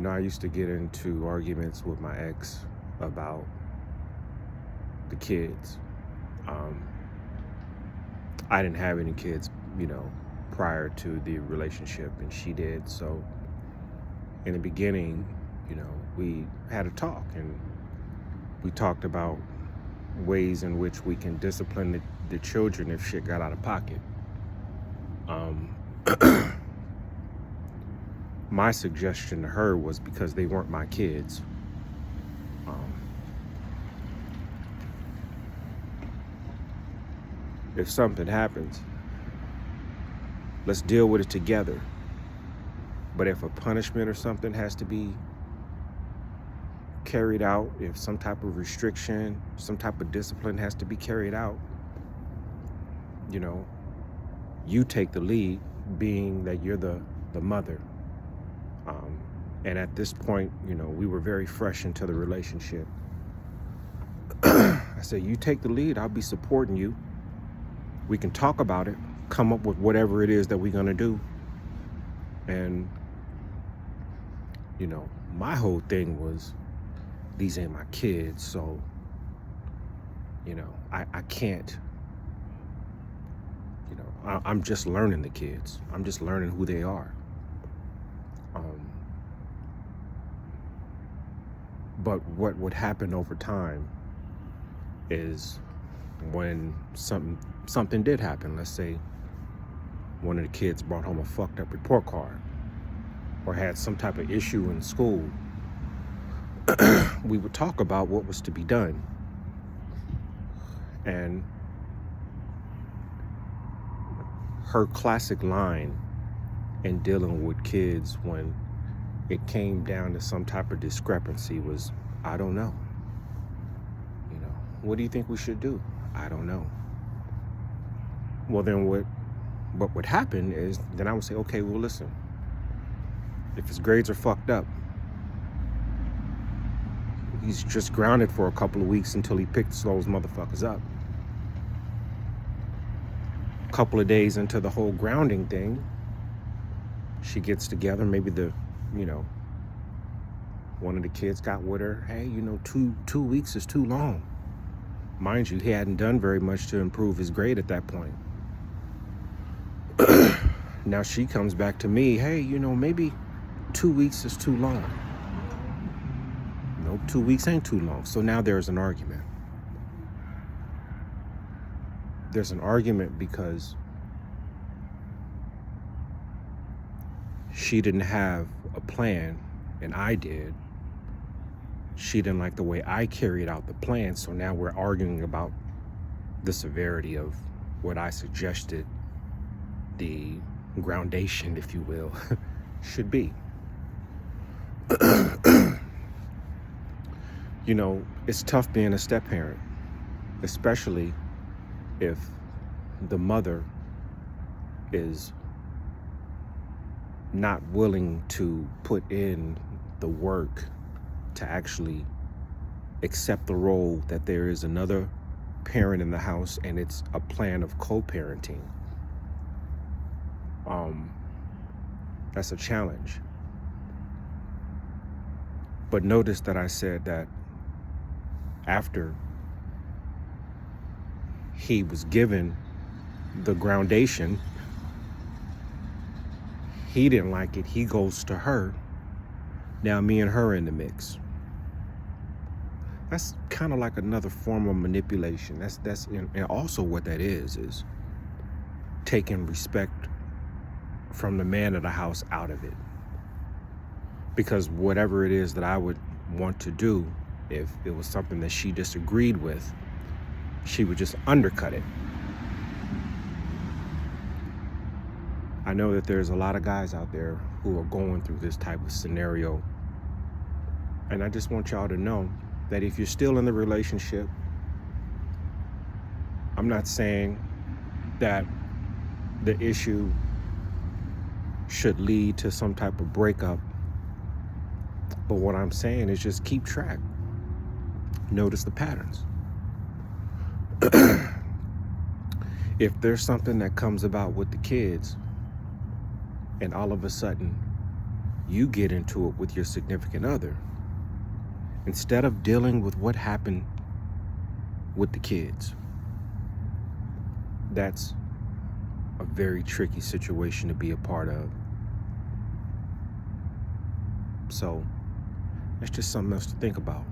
I used to get into arguments with my ex about the kids. Um, I didn't have any kids, prior to the relationship, and she did. So in the beginning, we had a talk, and we talked about ways in which we can discipline the children if shit got out of pocket. Um, my suggestion to her was, because they weren't my kids, um, if something happens, let's deal with it together. But if a punishment or something has to be carried out, if some type of restriction, some type of discipline has to be carried out, you take the lead, being that you're the mother. And at this point, we were very fresh into the relationship. I said, you take the lead, I'll be supporting you. We can talk about it, come up with whatever it is that we're going to do. And, my whole thing was, these ain't my kids, so, I can't, I'm just learning the kids. I'm just learning who they are. But what would happen over time is, when something did happen, let's say one of the kids brought home a fucked up report card or had some type of issue in school, we would talk about what was to be done. And her classic line in dealing with kids when it came down to some type of discrepancy was, I don't know. What do you think we should do? I don't know. Well, then what would happen is, then I would say, okay, well, listen, if his grades are fucked up, he's just grounded for a couple of weeks until he picks those motherfuckers up. A couple of days into the whole grounding thing, she gets together, maybe one of the kids got with her, hey, 2 weeks is too long. Mind you, he hadn't done very much to improve his grade at that point. Now she comes back to me, hey, maybe 2 weeks is too long. Nope, 2 weeks ain't too long. So now there's an argument. There's an argument because she didn't have a plan and I did. She didn't like the way I carried out the plan, so now we're arguing about the severity of what I suggested the groundation, if you will, should be. It's tough being a step-parent, especially if the mother is not willing to put in the work to actually accept the role that there is another parent in the house and it's a plan of co-parenting. That's a challenge. But notice that I said that after he was given the groundation, he didn't like it. He goes to her. Now me and her in the mix. That's kind of like another form of manipulation. That's and also what that is taking respect from the man of the house out of it. Because whatever it is that I would want to do, if it was something that she disagreed with, she would just undercut it. I know that there's a lot of guys out there who are going through this type of scenario. And I just want y'all to know that if you're still in the relationship, I'm not saying that the issue should lead to some type of breakup. But what I'm saying is just keep track. Notice the patterns. If there's something that comes about with the kids, and all of a sudden you get into it with your significant other. Instead of dealing with what happened with the kids. That's a very tricky situation to be a part of. So that's just something else to think about.